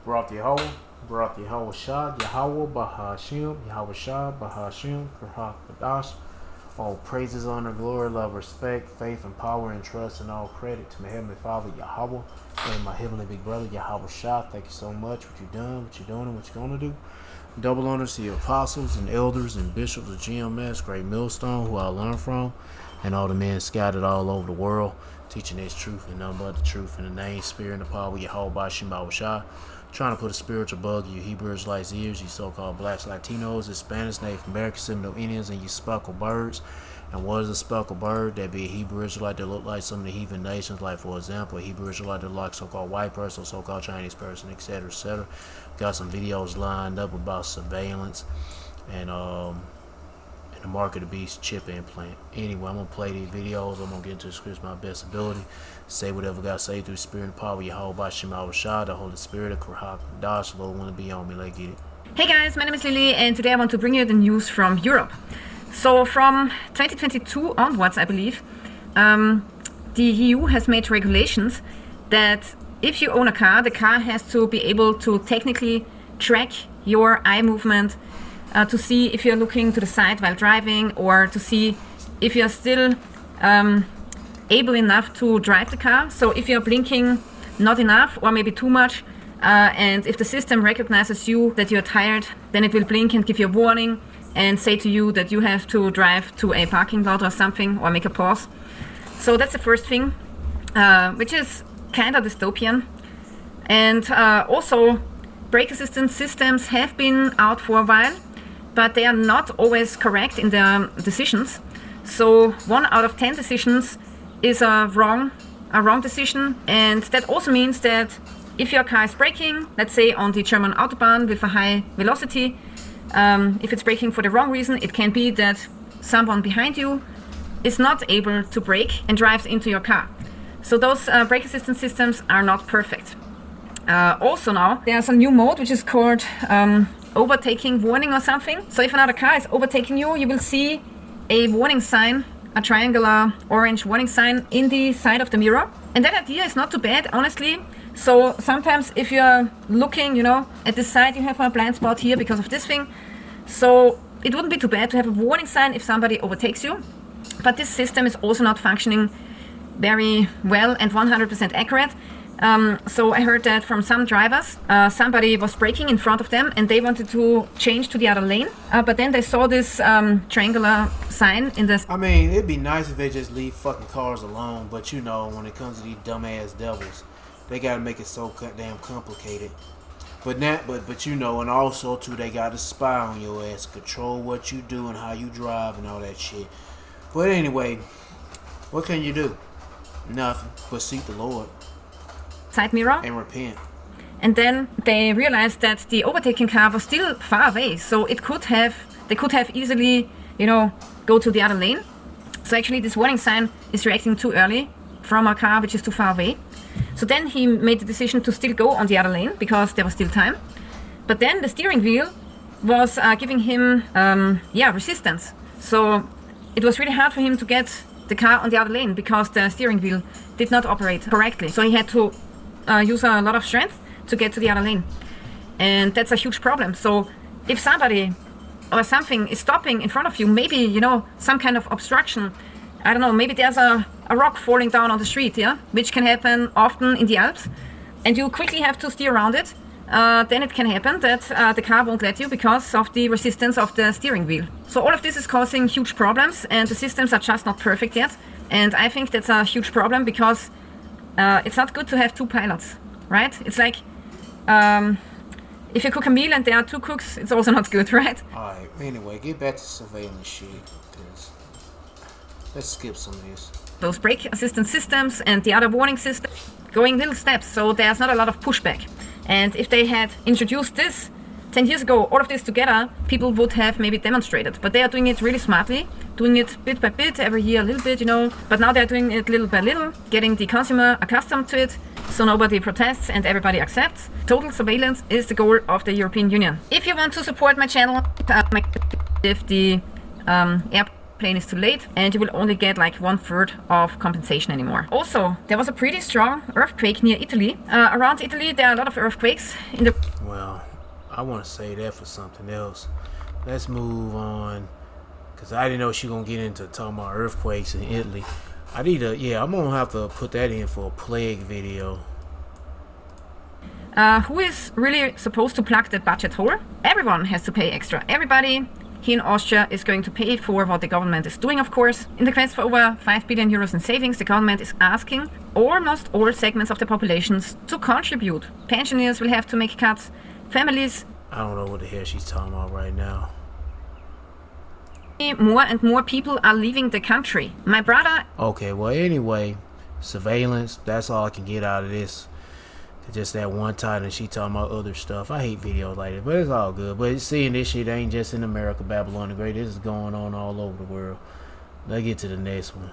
Barak Yahweh, Barak Yahweh Shah, Yahweh Bahashim, Yahweh Shah, Bahashim, Kurhak Badash. All praises, honor, glory, love, respect, faith, and power, and trust, and all credit to my Heavenly Father, Yahweh, and my Heavenly Big Brother, Yahweh Shah. Thank you so much for what you've done, what you're doing, and what you're going to do. Double honors to the apostles and elders and bishops of GMS, Great Millstone, who I learned from, and all the men scattered all over the world, teaching this truth and nothing but the truth in the name, spirit, and the power of Yahweh Bashim Shah. Trying to put a spiritual bug in you Hebrew Israelites' ears, you so-called blacks, Latinos, Hispanics, Native Americans, Seminole Indians, and you speckled birds. And what is a speckled bird? That be a Hebrew Israelite that look like some of the heathen nations, like for example, a Hebrew Israelite that look like so-called white person, or so-called Chinese person, etc., etc. Got some videos lined up about surveillance and the mark of the beast chip implant. Anyway, I'm gonna play these videos. I'm gonna get into the scripts my best ability. Say whatever God say through the spirit and power. Yahweh Bashim Shah, the Holy Spirit of Kurhak Dash. Lord wanna be on me. Let's get it. Hey guys, my name is Lily, and today I want to bring you the news from Europe. So from 2022 onwards, I believe, the EU has made regulations that if you own a car, the car has to be able to technically track your eye movement, to see if you're looking to the side while driving, or to see if you're still able enough to drive the car. So if you're blinking not enough or maybe too much, and if the system recognizes you that you're tired, then it will blink and give you a warning and say to you that you have to drive to a parking lot or something, or make a pause. So that's the first thing, which is kind of dystopian. And also, brake assistance systems have been out for a while, but they are not always correct in their decisions. So 1 out of 10 decisions is a wrong decision, and that also means that if your car is braking, let's say on the German Autobahn with a high velocity, if it's braking for the wrong reason, it can be that someone behind you is not able to brake and drives into your car. So those brake assistance systems are not perfect. Also now, there's a new mode which is called overtaking warning or something. So if another car is overtaking you, you will see a warning sign, a triangular orange warning sign in the side of the mirror. And that idea is not too bad, honestly. So sometimes if you're looking, at this side, you have a blind spot here because of this thing. So it wouldn't be too bad to have a warning sign if somebody overtakes you. But this system is also not functioning very well and 100% accurate. So I heard that from some drivers, somebody was braking in front of them and they wanted to change to the other lane. But then they saw this triangular sign in this. I mean, it'd be nice if they just leave fucking cars alone. But when it comes to these dumbass devils, they gotta make it so damn complicated. But and also too, they gotta spy on your ass, control what you do and how you drive and all that shit. But anyway, what can you do? Nothing but seek the Lord. Side mirror. And repent. And then they realized that the overtaking car was still far away, so they could have easily, go to the other lane. So actually this warning sign is reacting too early from a car which is too far away. So then he made the decision to still go on the other lane because there was still time. But then the steering wheel was giving him resistance. So it was really hard for him to get the car on the other lane because the steering wheel did not operate correctly. So he had to use a lot of strength to get to the other lane. And that's a huge problem. So if somebody or something is stopping in front of you, maybe, some kind of obstruction, I don't know, maybe there's a rock falling down on the street, which can happen often in the Alps, and you quickly have to steer around it, then it can happen that the car won't let you because of the resistance of the steering wheel. So all of this is causing huge problems, and the systems are just not perfect yet. And I think that's a huge problem because it's not good to have two pilots, right? It's like if you cook a meal and there are two cooks, it's also not good, right? Alright, anyway, get back to surveillance shit, because let's skip some of this. Those brake assistance systems and the other warning system going little steps, so there's not a lot of pushback. And if they had introduced this 10 years ago, all of this together, people would have maybe demonstrated. But they are doing it really smartly, doing it bit by bit, every year a little bit, But now they're doing it little by little, getting the consumer accustomed to it, so nobody protests and everybody accepts. Total surveillance is the goal of the European Union. If you want to support my channel, with the plane is too late, and you will only get like 1/3 of compensation anymore. Also, there was a pretty strong earthquake near Italy. Around Italy, there are a lot of earthquakes in the... Well, I want to say that for something else. Let's move on, because I didn't know she gonna get into talking about earthquakes in Italy. I'm gonna have to put that in for a plague video. Who is really supposed to plug that budget hole? Everyone has to pay extra. Everybody here in Austria is going to pay for what the government is doing, of course. In the quest for over 5 billion euros in savings, the government is asking almost all segments of the populations to contribute. Pensioners will have to make cuts. Families... I don't know what the hell she's talking about right now. More and more people are leaving the country. My brother... Okay, well, anyway, surveillance, that's all I can get out of this. Just that one time and she talking about other stuff. I hate videos like that, but it's all good. But seeing this shit ain't just in America, Babylon the Great. This is going on all over the world. Let's get to the next one.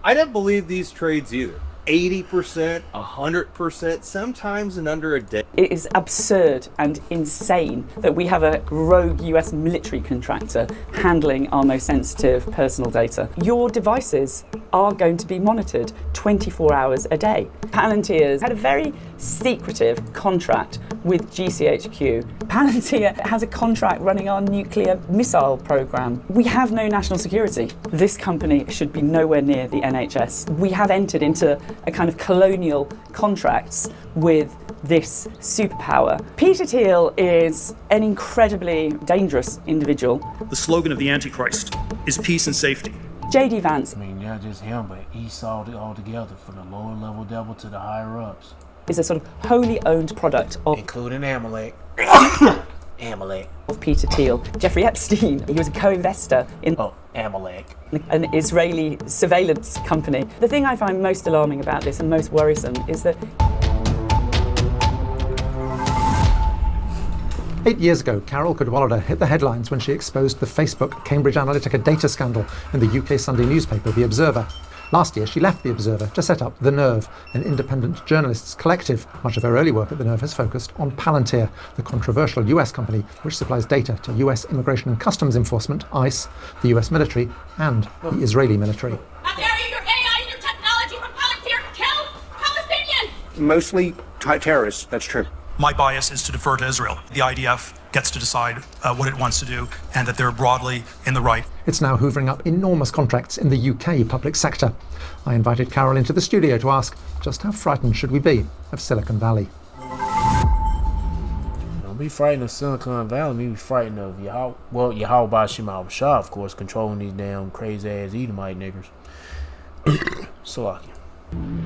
I don't believe these trades either. 80%, 100%, sometimes in under a day. It is absurd and insane that we have a rogue US military contractor handling our most sensitive personal data. Your devices are going to be monitored 24 hours a day. Palantir's had a very secretive contract with GCHQ. Palantir has a contract running our nuclear missile program. We have no national security. This company should be nowhere near the NHS. We have entered into a kind of colonial contracts with this superpower. Peter Thiel is an incredibly dangerous individual. The slogan of the Antichrist is peace and safety. JD Vance. I mean, not just him, but Esau all together, from the lower level devil to the higher ups. Is a sort of wholly owned product of... including Amalek. Amalek. Of Peter Thiel. Jeffrey Epstein, he was a co-investor in... Amalek. An Israeli surveillance company. The thing I find most alarming about this and most worrisome is that 8 years ago, Carol Cadwallader hit the headlines when she exposed the Facebook Cambridge Analytica data scandal in the UK Sunday newspaper The Observer. Last year, she left The Observer to set up The Nerve, an independent journalists collective. Much of her early work at The Nerve has focused on Palantir, the controversial US company which supplies data to US Immigration and Customs Enforcement, ICE, the US military, and the Israeli military. How dare you, your AI and your technology from Palantir kills Palestinians! Mostly terrorists, that's true. My bias is to defer to Israel. The IDF gets to decide what it wants to do, and that they're broadly in the right. It's now hoovering up enormous contracts in the UK public sector. I invited Carol into the studio to ask just how frightened should we be of Silicon Valley. Don't be frightened of Silicon Valley, be frightened of Yahweh Shema Shah, of course, controlling these damn crazy ass Edomite niggers. So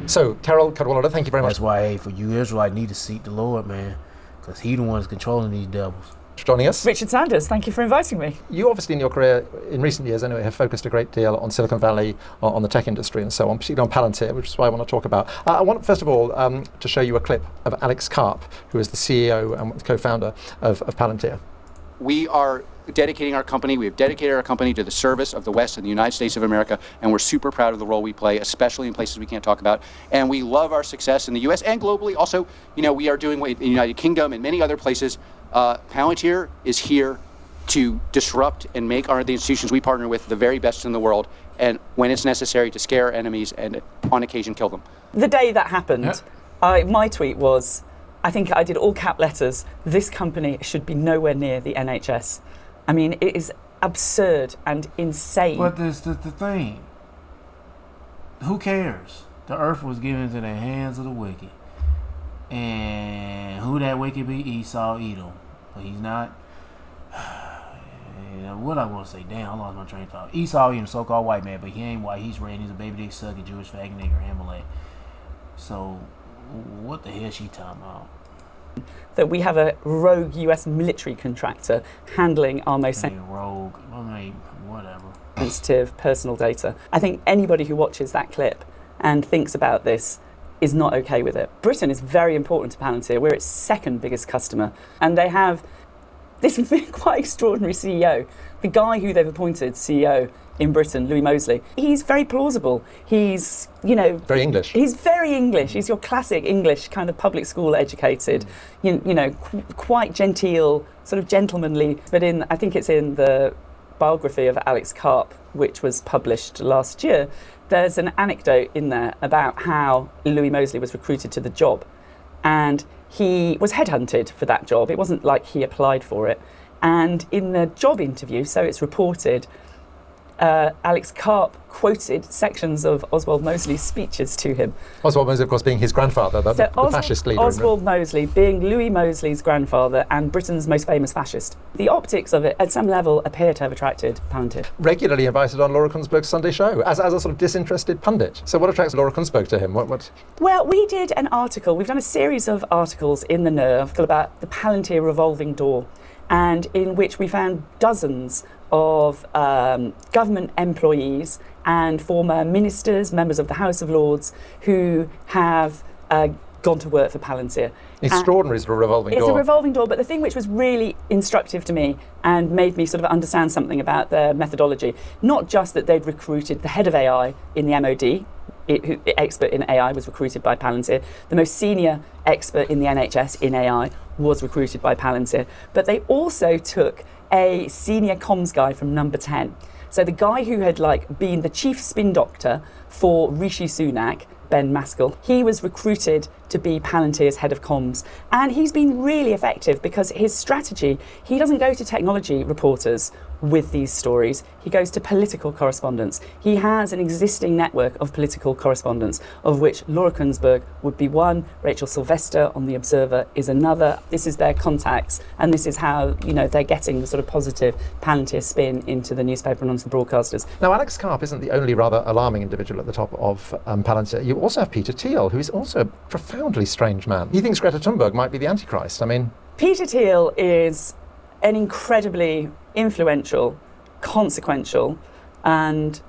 So, Carol Cadwallader, thank you very much. That's why, hey, for you Israelites need to seek the Lord, man, because he the one that's controlling these devils. Joining us. Richard Sanders, thank you for inviting me. You obviously in your career, in recent years anyway, have focused a great deal on Silicon Valley, on the tech industry and so on, particularly on Palantir, which is what I want to talk about. I want, first of all, to show you a clip of Alex Karp, who is the CEO and co-founder of Palantir. We are dedicating our company, we have dedicated our company to the service of the West and the United States of America, and we're super proud of the role we play, especially in places we can't talk about. And we love our success in the US and globally. Also, you know, we are doing in the United Kingdom and many other places. Palantir is here to disrupt and make the institutions we partner with the very best in the world, and when it's necessary, to scare our enemies and on occasion kill them. The day that happened, my tweet was, I think I did all cap letters, this company should be nowhere near the NHS. I mean, it is absurd and insane. But this the thing. Who cares? The earth was given into the hands of the wicked. And who that wicked be? Esau, Edom. But he's not. What I want to say? Damn, I lost my train of thought. Esau, Edom, so-called white man, but he ain't white. He's red. He's a baby dick sucking Jewish fag nigger, Amalek. So, what the hell she talking about? That we have a rogue US military contractor handling our most rogue, whatever. sensitive personal data. I think anybody who watches that clip and thinks about this is not okay with it. Britain is very important to Palantir. We're its second biggest customer, and they have this quite extraordinary CEO. The guy who they've appointed CEO in Britain, Louis Mosley. He's very plausible. He's, very English. He's very English. He's your classic English kind of public school educated, quite genteel, sort of gentlemanly. But I think it's in the biography of Alex Karp, which was published last year, there's an anecdote in there about how Louis Mosley was recruited to the job. And he was headhunted for that job. It wasn't like he applied for it. And in the job interview, so it's reported, Alex Karp quoted sections of Oswald Mosley's speeches to him. Oswald Mosley, of course, being his grandfather, the fascist leader. Oswald Mosley being Louis Mosley's grandfather and Britain's most famous fascist. The optics of it, at some level, appear to have attracted Palantir. Regularly invited on Laura Kuenssberg's Sunday show as a sort of disinterested pundit. So what attracts Laura Kuenssberg to him? What? Well, we did an article. We've done a series of articles in the Nerve about the Palantir revolving door, and in which we found dozens of government employees and former ministers, members of the House of Lords, who have gone to work for Palantir. Extraordinary sort of revolving door. It's a revolving door, but the thing which was really instructive to me and made me sort of understand something about their methodology, not just that they'd recruited the head of AI in the MOD, expert in AI was recruited by Palantir, the most senior expert in the NHS in AI was recruited by Palantir, but they also took a senior comms guy from Number 10. So the guy who had been the chief spin doctor for Rishi Sunak, Ben Maskell, he was recruited to be Palantir's head of comms. And he's been really effective because his strategy, he doesn't go to technology reporters with these stories. He goes to political correspondents. He has an existing network of political correspondents, of which Laura Kuenssberg would be one, Rachel Sylvester on The Observer is another. This is their contacts, and this is how they're getting the sort of positive Palantir spin into the newspaper and onto the broadcasters. Now, Alex Karp isn't the only rather alarming individual at the top of Palantir. You also have Peter Thiel, who is also a profoundly strange man. He thinks Greta Thunberg might be the Antichrist. Peter Thiel is an incredibly influential, consequential, and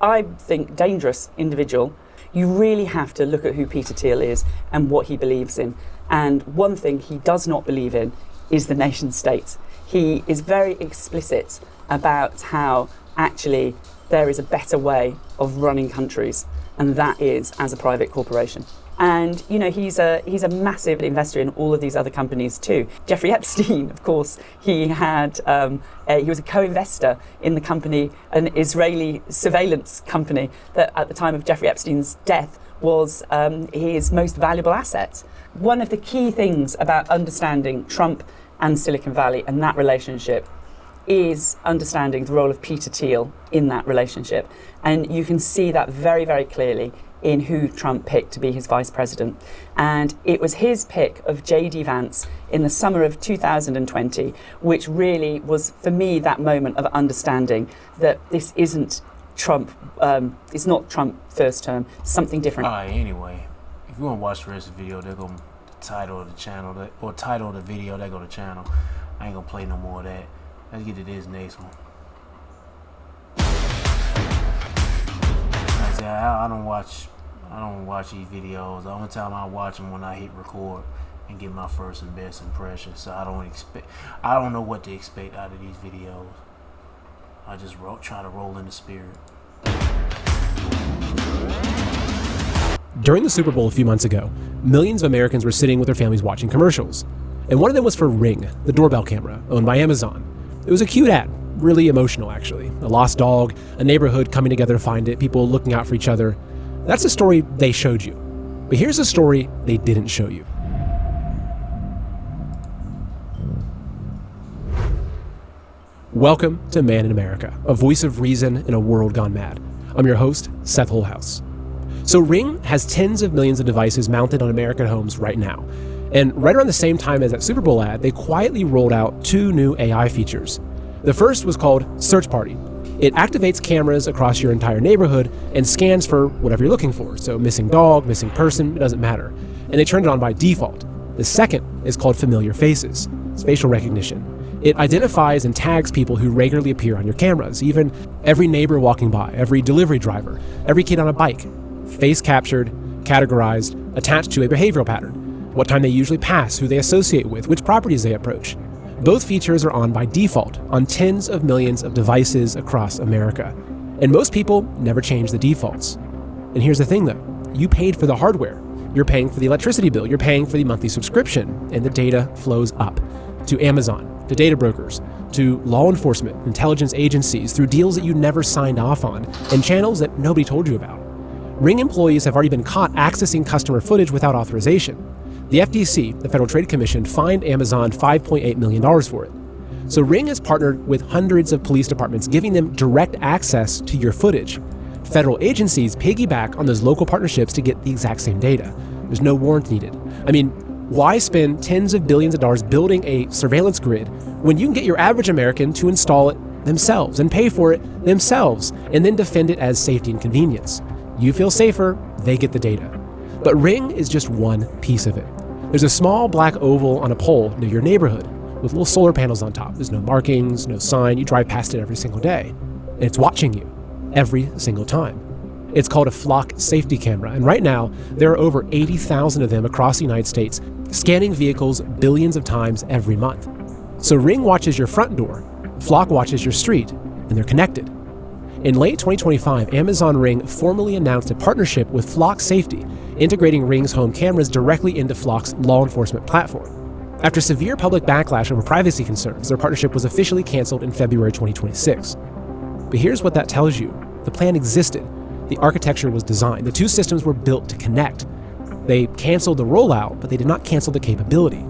I think dangerous individual. You really have to look at who Peter Thiel is and what he believes in. And one thing he does not believe in is the nation state. He is very explicit about how actually there is a better way of running countries, and that is as a private corporation. And he's a massive investor in all of these other companies too. Jeffrey Epstein, of course, he was a co-investor in the company, an Israeli surveillance company that at the time of Jeffrey Epstein's death was his most valuable asset. One of the key things about understanding Trump and Silicon Valley and that relationship is understanding the role of Peter Thiel in that relationship. And you can see that very, very clearly in who Trump picked to be his vice president. And it was his pick of J.D. Vance in the summer of 2020, which really was, for me, that moment of understanding that this isn't Trump, it's not Trump first term, something different. All right, anyway, if you want to watch the rest of the video, they're going to title of the channel, or title of the video, they go to channel. I ain't going to play no more of that. Let's get to this next one. I don't watch these videos. The only time I watch them when I hit record and get my first and best impression. So I don't know what to expect out of these videos. I just try to roll in the spirit. During the Super Bowl a few months ago, millions of Americans were sitting with their families watching commercials. And one of them was for Ring, the doorbell camera owned by Amazon. It was a cute ad, really emotional actually. A lost dog, a neighborhood coming together to find it, people looking out for each other. That's the story they showed you. But here's the story they didn't show you. Welcome to Man in America, a voice of reason in a world gone mad. I'm your host, Seth Holhouse. So Ring has tens of millions of devices mounted on American homes right now. And right around the same time as that Super Bowl ad, they quietly rolled out 2 new AI features. The first was called Search Party. It activates cameras across your entire neighborhood and scans for whatever you're looking for. So missing dog, missing person, it doesn't matter. And they turned it on by default. The second is called Familiar Faces. It's facial recognition. It identifies and tags people who regularly appear on your cameras, even every neighbor walking by, every delivery driver, every kid on a bike. Face captured, categorized, attached to a behavioral pattern. What time they usually pass, who they associate with, which properties they approach. Both features are on by default on tens of millions of devices across America. And most people never change the defaults. And here's the thing though, you paid for the hardware. You're paying for the electricity bill, you're paying for the monthly subscription, and the data flows up to Amazon, to data brokers, to law enforcement, intelligence agencies, through deals that you never signed off on, and channels that nobody told you about. Ring employees have already been caught accessing customer footage without authorization. The FTC, the Federal Trade Commission, fined Amazon $5.8 million for it. So Ring has partnered with hundreds of police departments, giving them direct access to your footage. Federal agencies piggyback on those local partnerships to get the exact same data. There's no warrant needed. I mean, why spend tens of billions of dollars building a surveillance grid when you can get your average American to install it themselves and pay for it themselves and then defend it as safety and convenience? You feel safer, they get the data. But Ring is just one piece of it. There's a small black oval on a pole near your neighborhood with little solar panels on top. There's no markings, no sign. You drive past it every single day. And it's watching you every single time. It's called a flock safety camera. And right now, there are over 80,000 of them across the United States, scanning vehicles billions of times every month. So Ring watches your front door, Flock watches your street, and they're connected. In late 2025, Amazon Ring formally announced a partnership with Flock Safety, integrating Ring's home cameras directly into Flock's law enforcement platform. After severe public backlash over privacy concerns, their partnership was officially canceled in February 2026. But here's what that tells you. The plan existed. The architecture was designed. The two systems were built to connect. They canceled the rollout, but they did not cancel the capability.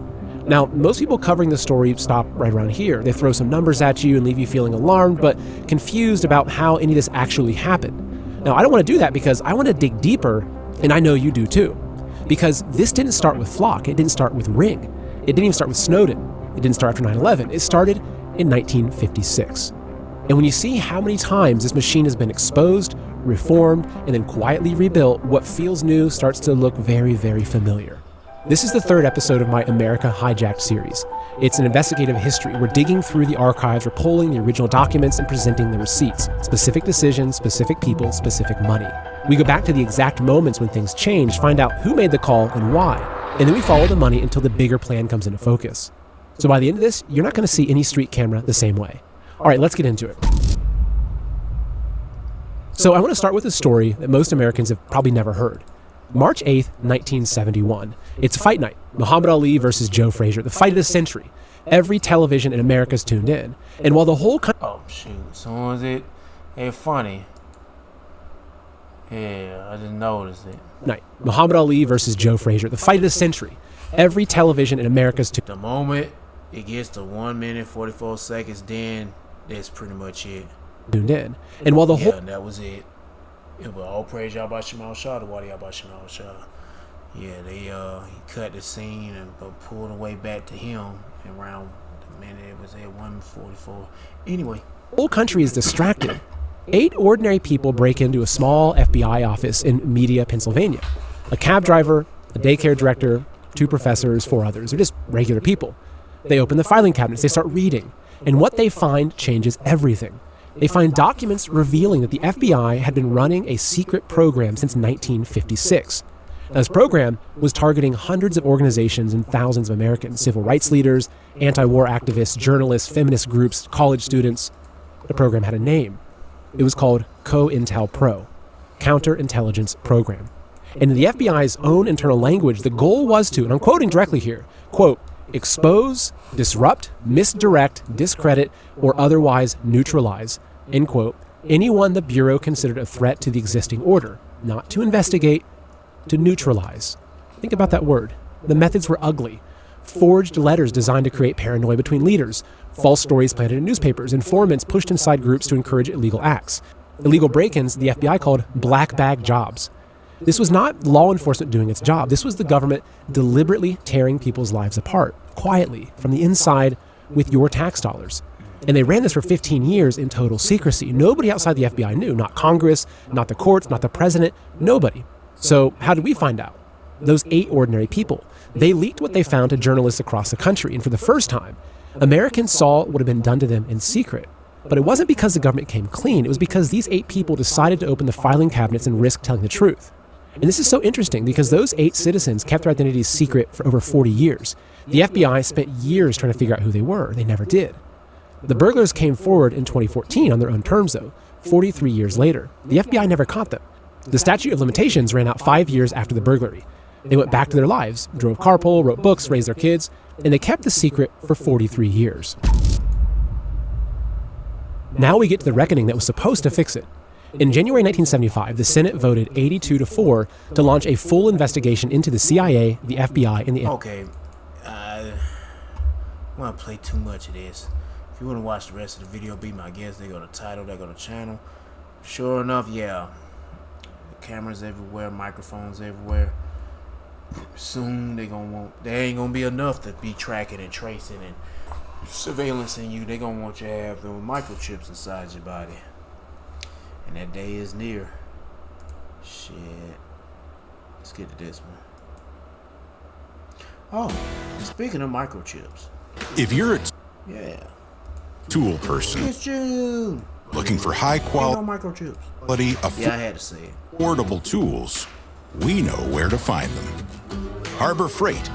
Now, most people covering the story stop right around here. They throw some numbers at you and leave you feeling alarmed, but confused about how any of this actually happened. Now, I don't want to do that because I want to dig deeper, and I know you do too. Because this didn't start with Flock. It didn't start with Ring. It didn't even start with Snowden. It didn't start after 9/11. It started in 1956. And when you see how many times this machine has been exposed, reformed, and then quietly rebuilt, what feels new starts to look very, very familiar. This is the third episode of my America Hijacked series. It's an investigative history. We're digging through the archives, we're pulling the original documents and presenting the receipts. Specific decisions, specific people, specific money. We go back to the exact moments when things changed, find out who made the call and why. And then we follow the money until the bigger plan comes into focus. So by the end of this, you're not going to see any street camera the same way. All right, let's get into it. So I want to start with a story that most Americans have probably never heard. March 8th, 1971. It's fight night. Muhammad Ali versus Joe Frazier, the fight of the century. Every television in America's tuned in. And while the whole country... Oh, shoot. As soon as it's funny. Yeah, I just noticed it. Night. Muhammad Ali versus Joe Frazier, the fight of the century. Every television in America's tuned in. The moment it gets to 1 minute, 44 seconds, then that's pretty much it. Tuned in. And while the whole... Yeah, that was it. It was all praise Yahweh Shema Shah to Wadi Yahweh Shema Shah. Yeah, he cut the scene and pulled away back to him around the minute it was at 1:44. Anyway. The whole country is distracted. 8 ordinary people break into a small FBI office in Media, Pennsylvania. A cab driver, a daycare director, 2 professors, 4 others. They're just regular people. They open the filing cabinets, they start reading. And what they find changes everything. They find documents revealing that the FBI had been running a secret program since 1956. Now, this program was targeting hundreds of organizations and thousands of Americans, civil rights leaders, anti-war activists, journalists, feminist groups, college students. The program had a name. It was called COINTELPRO, Counterintelligence Program. And in the FBI's own internal language, the goal was to, and I'm quoting directly here, quote, expose, disrupt, misdirect, discredit, or otherwise neutralize, end quote, anyone the Bureau considered a threat to the existing order, not to investigate, to neutralize. Think about that word. The methods were ugly. Forged letters designed to create paranoia between leaders, false stories planted in newspapers, informants pushed inside groups to encourage illegal acts. Illegal break-ins the FBI called black bag jobs. This was not law enforcement doing its job. This was the government deliberately tearing people's lives apart, quietly, from the inside with your tax dollars. And they ran this for 15 years in total secrecy. Nobody outside the FBI knew, not Congress, not the courts, not the president, nobody. So how did we find out? Those 8 ordinary people. They leaked what they found to journalists across the country. And for the first time, Americans saw what had been done to them in secret. But it wasn't because the government came clean. It was because these 8 people decided to open the filing cabinets and risk telling the truth. And this is so interesting because those 8 citizens kept their identities secret for over 40 years. The FBI spent years trying to figure out who they were. They never did. The burglars came forward in 2014 on their own terms, though. 43 years later. The FBI never caught them. The statute of limitations ran out 5 years after the burglary. They went back to their lives, drove carpool, wrote books, raised their kids, and they kept the secret for 43 years. Now we get to the reckoning that was supposed to fix it. In January 1975, the Senate voted 82-4 to launch a full investigation into the CIA, the FBI, and the... Okay, I want to play too much of this. If you want to watch the rest of the video, be my guest. They go to title, they go to channel. Sure enough, yeah. The cameras everywhere, microphones everywhere. Soon they ain't gonna be enough to be tracking and tracing and surveillancing you. They gonna want you to have those microchips inside your body. And that day is near. Shit. Let's get to this one. Oh, speaking of microchips. If you're a Yeah. tool person It's June. looking for high Ain't no quality, microchips. Yeah, I had to say it. affordable tools, we know where to find them. Harbor Freight.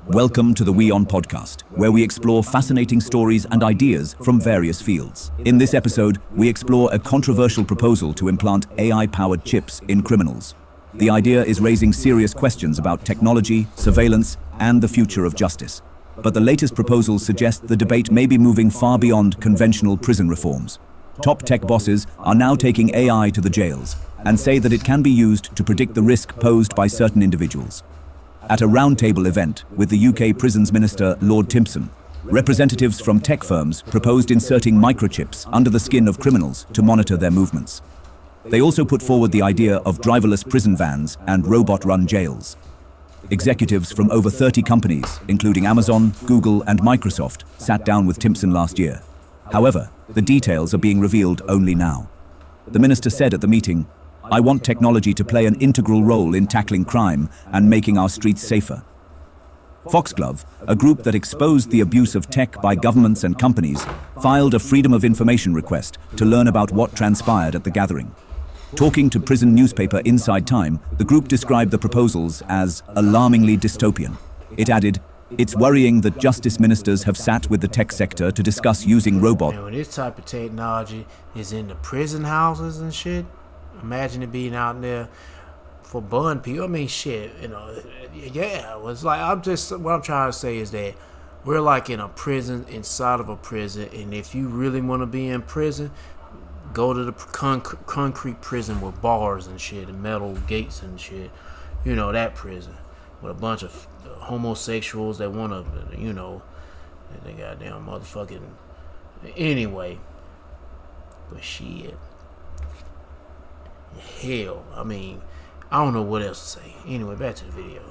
Welcome to the WeOn podcast, where we explore fascinating stories and ideas from various fields. In this episode, we explore a controversial proposal to implant AI-powered chips in criminals. The idea is raising serious questions about technology, surveillance, and the future of justice. But the latest proposals suggest the debate may be moving far beyond conventional prison reforms. Top tech bosses are now taking AI to the jails and say that it can be used to predict the risk posed by certain individuals. At a roundtable event with the UK Prisons Minister Lord Timpson, representatives from tech firms proposed inserting microchips under the skin of criminals to monitor their movements. They also put forward the idea of driverless prison vans and robot-run jails. Executives from over 30 companies, including Amazon, Google, and Microsoft, sat down with Timpson last year. However, the details are being revealed only now. The minister said at the meeting, "I want technology to play an integral role in tackling crime and making our streets safer." Foxglove, a group that exposed the abuse of tech by governments and companies, filed a Freedom of Information request to learn about what transpired at the gathering. Talking to prison newspaper Inside Time, the group described the proposals as alarmingly dystopian. It added, "It's worrying that justice ministers have sat with the tech sector to discuss using robots." And when this type of technology is in the prison houses and shit, imagine it being out there for bun people. I mean, shit, yeah. It's like what I'm trying to say is that we're like in a prison inside of a prison, and if you really want to be in prison, go to the concrete prison with bars and shit and metal gates and shit. That prison with a bunch of homosexuals that want to, they goddamn motherfucking. Anyway, but shit. Hell, I mean, I don't know what else to say. Anyway, back to the video.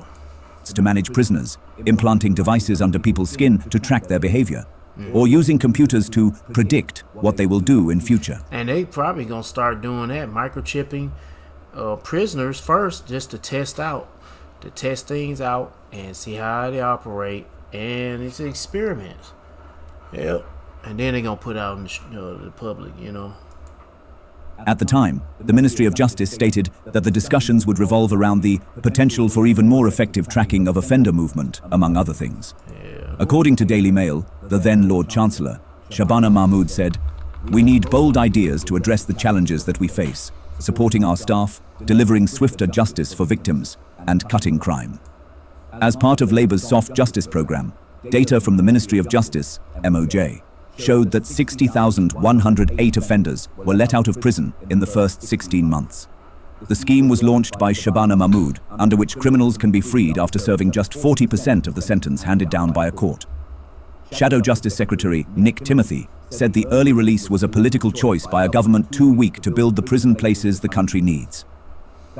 To manage prisoners, implanting devices under people's skin to track their behavior, or using computers to predict what they will do in future. And they probably gonna start doing that, microchipping prisoners first, just to test things out and see how they operate, and it's experiments. Yep. And then they're gonna put out in the public, At the time, the Ministry of Justice stated that the discussions would revolve around the potential for even more effective tracking of offender movement, among other things. According to Daily Mail, the then Lord Chancellor, Shabana Mahmood, said, "We need bold ideas to address the challenges that we face, supporting our staff, delivering swifter justice for victims, and cutting crime." As part of Labour's Soft Justice programme, data from the Ministry of Justice, MOJ, showed that 60,108 offenders were let out of prison in the first 16 months. The scheme was launched by Shabana Mahmood, under which criminals can be freed after serving just 40% of the sentence handed down by a court. Shadow Justice Secretary Nick Timothy said the early release was a political choice by a government too weak to build the prison places the country needs.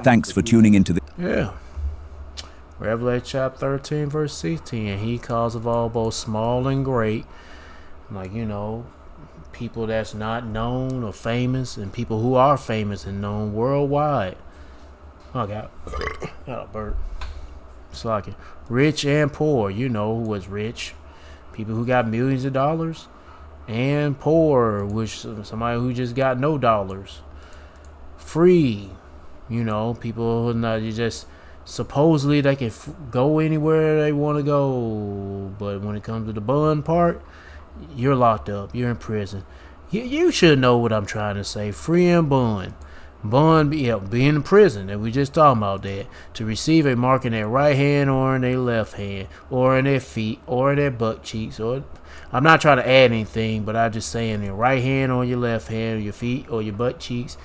Thanks for tuning into the... Yeah. Revelation chapter 13, verse 16. And he calls of all both small and great, like, people that's not known or famous, and people who are famous and known worldwide. Oh, got a bird. It's like it. Rich and poor, who was rich. People who got millions of dollars, and poor, which somebody who just got no dollars. Free, people who not just supposedly they can go anywhere they want to go, but when it comes to the bun part, you're locked up, you're in prison. You should know what I'm trying to say. Free and bond. Bond, be in prison, and we just talking about that. To receive a mark in their right hand or in their left hand, or in their feet, or in their butt cheeks, or I'm not trying to add anything, but I'm just saying your right hand or your left hand, or your feet or your butt cheeks,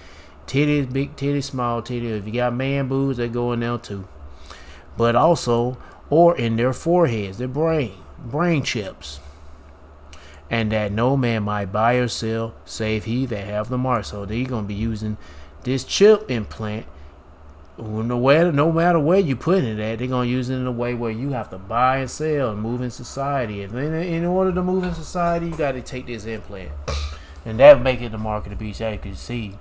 titties, big titties, small titties. If you got man boobs, they go in there too. But also, or in their foreheads, their brain chips. And that no man might buy or sell, save he that have the mark. So they're gonna be using this chip implant. No matter where you put it at, they're gonna use it in a way where you have to buy and sell and move in society. If in order to move in society, you got to take this implant, and that make it the mark of the beast. As you can see,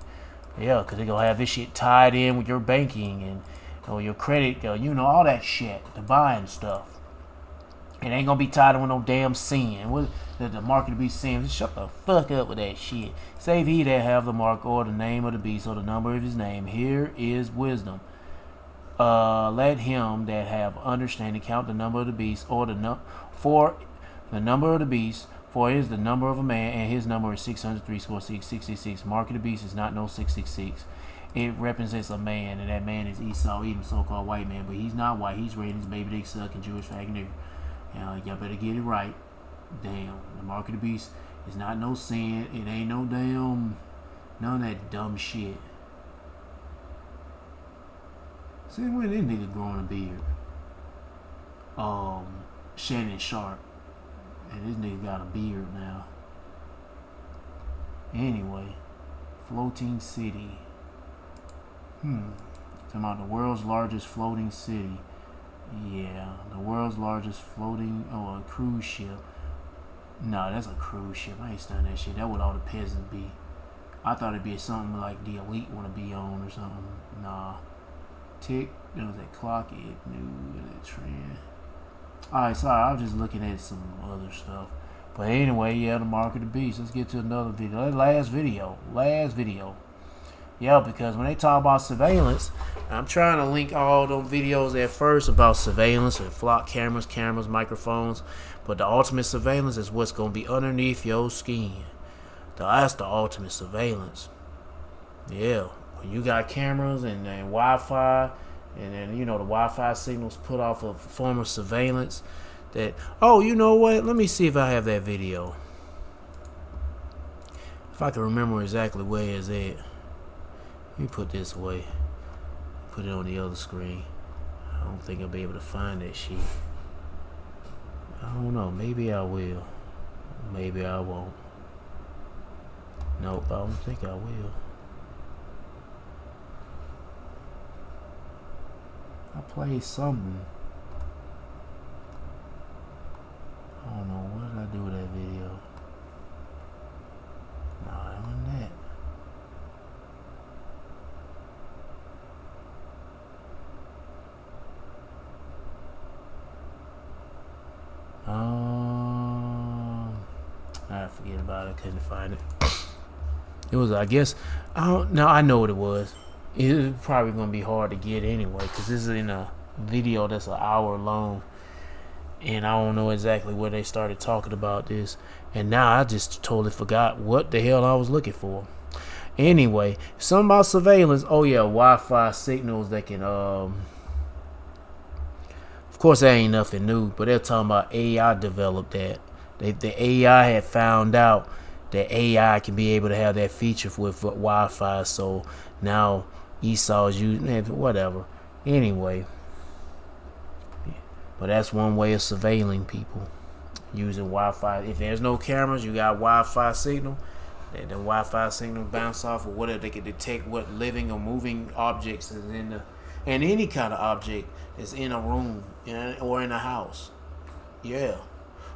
yeah, because they're gonna have this shit tied in with your banking and your credit, all that shit, the buying stuff. It ain't gonna be tied in with no damn sin. What the mark of the beast sin? Just shut the fuck up with that shit. Save he that have the mark or the name of the beast or the number of his name. Here is wisdom. Let him that have understanding count the number of the beast or for the number of the beast. For it is the number of a man, and his number is 603,666. Mark of the beast is not no 666. It represents a man, and that man is Esau, even so-called white man. But he's not white. He's red. His baby dick sucking Jewish fag nigger. Y'all better get it right. Damn, the mark of the beast is not no sin. It ain't no damn, none of that dumb shit. See, when this nigga growing a beard? Shannon Sharp. And this nigga got a beard now. Anyway, floating city. Talking about the world's largest floating city. Yeah, the world's largest floating, a cruise ship. No, that's a cruise ship. I ain't studying that shit. That what all the peasants be. I thought it'd be something like the elite want to be on or something. Nah. Tick. There was that clock. It knew that trend. Alright, sorry. I was just looking at some other stuff. But anyway, yeah, the mark of the beast. Let's get to another video. Last video. Yeah, because when they talk about surveillance, I'm trying to link all those videos at first about surveillance and flock cameras, microphones. But the ultimate surveillance is what's going to be underneath your skin. That's the ultimate surveillance. Yeah, when you got cameras and Wi-Fi, and then, the Wi-Fi signals put off a form of surveillance that, oh, you know what? Let me see if I have that video. If I can remember exactly where it's at. Let me put this away. Put it on the other screen. I don't think I'll be able to find that shit. I don't know. Maybe I will. Maybe I won't. Nope, I don't think I will. I played something. I don't know. What did I do with that video? Nah, it wasn't that. I forget about it. I couldn't find it. It was, I guess, I know what it was. It was probably going to be hard to get anyway, because this is in a video that's an hour long. And I don't know exactly where they started talking about this. And now I just totally forgot what the hell I was looking for. Anyway, something about surveillance. Oh yeah, Wi-Fi signals that can, of course that ain't nothing new, but they're talking about AI developed that. The AI had found out that AI can be able to have that feature with Wi-Fi. So now Esau's using whatever. Anyway, but that's one way of surveilling people, using Wi-Fi. If there's no cameras, you got Wi-Fi signal. The Wi-Fi signal bounce off, or whatever, they can detect what living or moving objects is in the, and any kind of object is in a room or in a house. Yeah.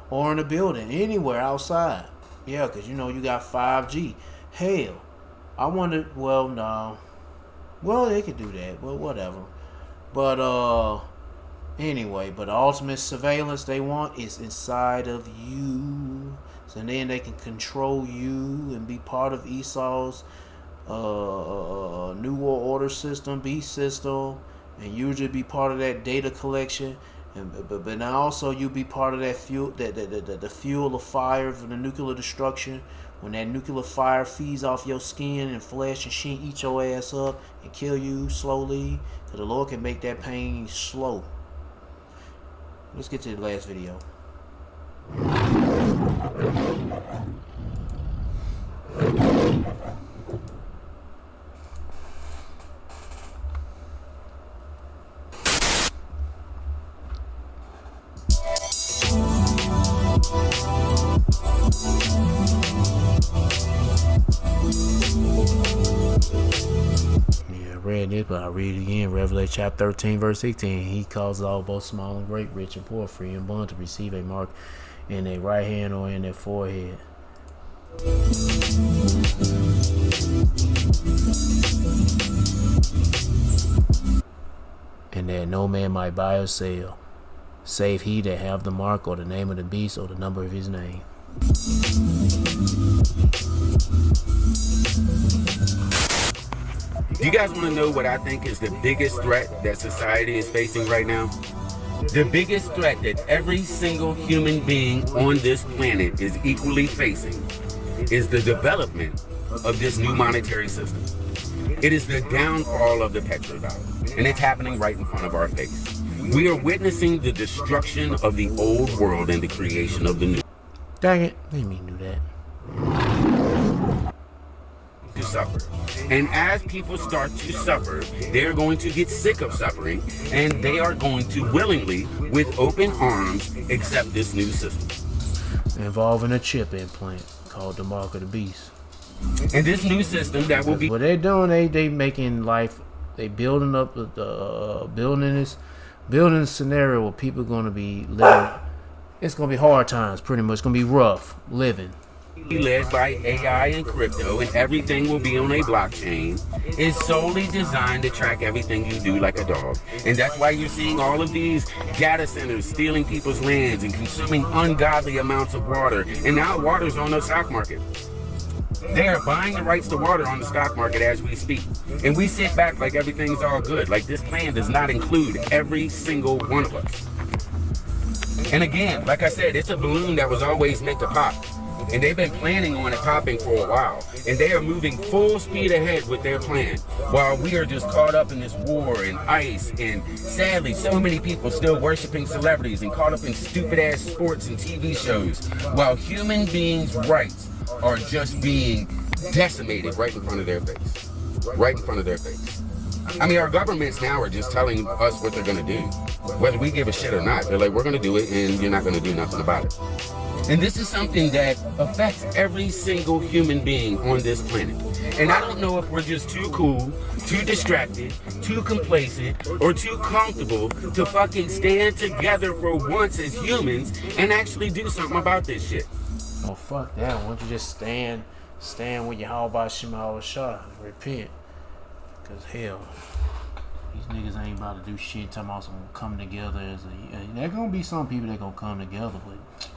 Or in a building, anywhere outside. Yeah, because you got 5G. Hell, I wonder, well, no. Well, they could do that, well, whatever. But, anyway, but the ultimate surveillance they want is inside of you. So then they can control you and be part of Esau's New World Order system, beast system, and usually be part of that data collection. But now also you be part of that fuel, the fuel of fire for the nuclear destruction. When that nuclear fire feeds off your skin and flesh and shit, eat your ass up and kill you slowly, because the Lord can make that pain slow. Let's get to the last video. Read this, but I'll read it again. Revelation chapter 13, verse 16. He causes all, both small and great, rich and poor, free and bond, to receive a mark in their right hand or in their forehead. And that no man might buy or sell, save he that have the mark or the name of the beast or the number of his name. Do you guys want to know what I think is the biggest threat that society is facing right now? The biggest threat that every single human being on this planet is equally facing is the development of this new monetary system. It is the downfall of the petrodollar, and it's happening right in front of our face. We are witnessing the destruction of the old world and the creation of the new. Dang it, I didn't mean to do that. To suffer. And as people start to suffer, they're going to get sick of suffering, and they are going to willingly, with open arms, accept this new system. Involving a chip implant called the mark of the beast. And this new system that will be... What they're doing, they making life, they building up building this scenario where people are going to be living. It's going to be hard times, pretty much. It's going to be rough living. Led by AI and crypto, and everything will be on a blockchain, is solely designed to track everything you do like a dog. And that's why you're seeing all of these data centers stealing people's lands and consuming ungodly amounts of water. And now water's on the stock market. They are buying the rights to water on the stock market as we speak. And we sit back like everything's all good. Like this plan does not include every single one of us. And again, like I said, it's a balloon that was always meant to pop. And they've been planning on it popping for a while. And they are moving full speed ahead with their plan. While we are just caught up in this war and ICE, and sadly, so many people still worshiping celebrities and caught up in stupid ass sports and TV shows. While human beings' rights are just being decimated right in front of their face. Right in front of their face. I mean, our governments now are just telling us what they're going to do. Whether we give a shit or not, they're like, we're going to do it and you're not going to do nothing about it. And this is something that affects every single human being on this planet. And I don't know if we're just too cool, too distracted, too complacent, or too comfortable to fucking stand together for once as humans and actually do something about this shit. Oh, fuck that. Why don't you just stand with your Yahweh Shema Shah and repent? Because hell, these niggas ain't about to do shit. Talking about some come together as a... There gonna be some people that gonna come together, but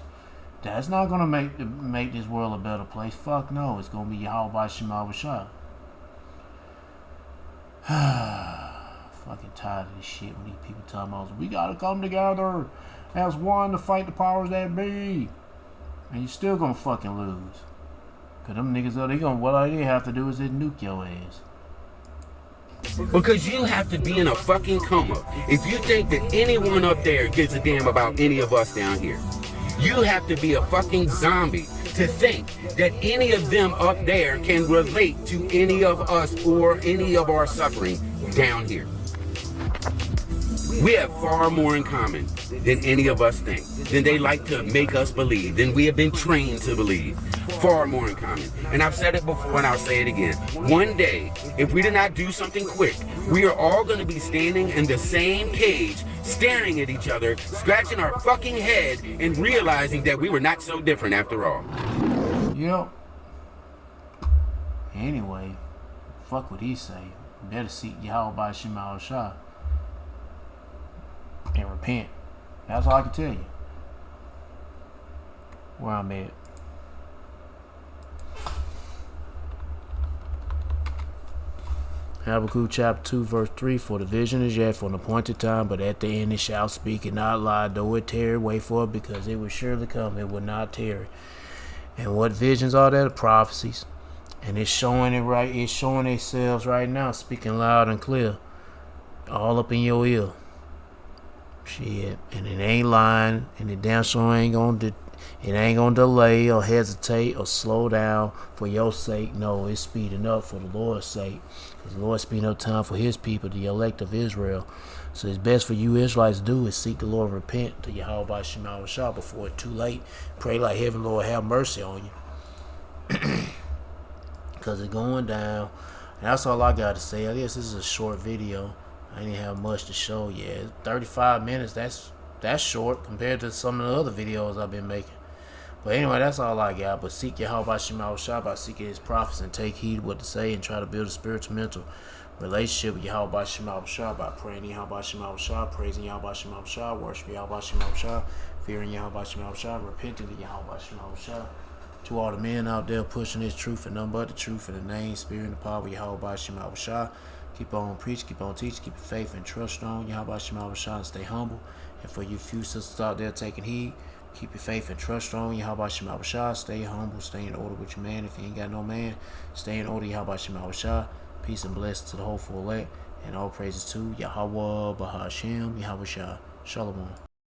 that's not gonna make this world a better place. Fuck no. It's gonna be Yahweh Shema Shah. Fucking tired of this shit when these people talking about we gotta come together as one to fight the powers that be. And you still gonna fucking lose. Cause them niggas, what they have to do is they nuke your ass. Because you have to be in a fucking coma if you think that anyone up there gives a damn about any of us down here. You have to be a fucking zombie to think that any of them up there can relate to any of us or any of our suffering down here. We have far more in common than any of us think, than they like to make us believe, than we have been trained to believe. Far more in common. And I've said it before and I'll say it again. One day, if we do not do something quick, we are all going to be standing in the same cage, staring at each other, scratching our fucking head, and realizing that we were not so different after all. Yep. Anyway, fuck what he say. You better seek Yahweh Shema Shah and repent. That's all I can tell you. Where I'm at. Habakkuk chapter 2 verse 3, for the vision is yet for an appointed time, but at the end it shall speak and not lie. Though it tarry, wait for it, because it will surely come, it will not tarry. And what visions are there? The prophecies. And it's showing it right, it's showing themselves right now, speaking loud and clear. All up in your ear. Shit. And it ain't lying, and it damn sure ain't gonna delay or hesitate or slow down for your sake. No, it's speeding up for the Lord's sake. Because the Lord's speeding up time for his people, the elect of Israel. So it's best for you Israelites to do is seek the Lord, repent to Yahweh Shema Shah before it's too late. Pray like heaven, Lord, have mercy on you. Because it's going down. And that's all I got to say. I guess this is a short video. I didn't have much to show yet. 35 minutes, that's short compared to some of the other videos I've been making. But anyway, that's all I got. But seek Yahweh Shema Shah by seeking his prophets and take heed what to say and try to build a spiritual mental relationship with Yahweh Shema Shah by praying Yahweh Shema Shah, praising Yahweh Shema Shah, worshiping Yahweh Shema Shah, fearing Yahweh Shema Shah, repenting to Yahweh Shema Shah. To all the men out there pushing this truth and nothing but the truth in the name, spirit, and the power of Yahweh Shema Shah. Keep on preaching, keep on teaching, keep your faith and trust strong. Yahweh Shema Shah, and stay humble. And for you few sisters out there taking heed, keep your faith and trust strong. Yahweh Shema Shah, stay humble, stay in order with your man. If you ain't got no man, stay in order. Yahweh Shema Shah. Peace and blessings to the hopeful elect. And all praises to Yahweh Bahashem, Yahweh Shah. Shalom.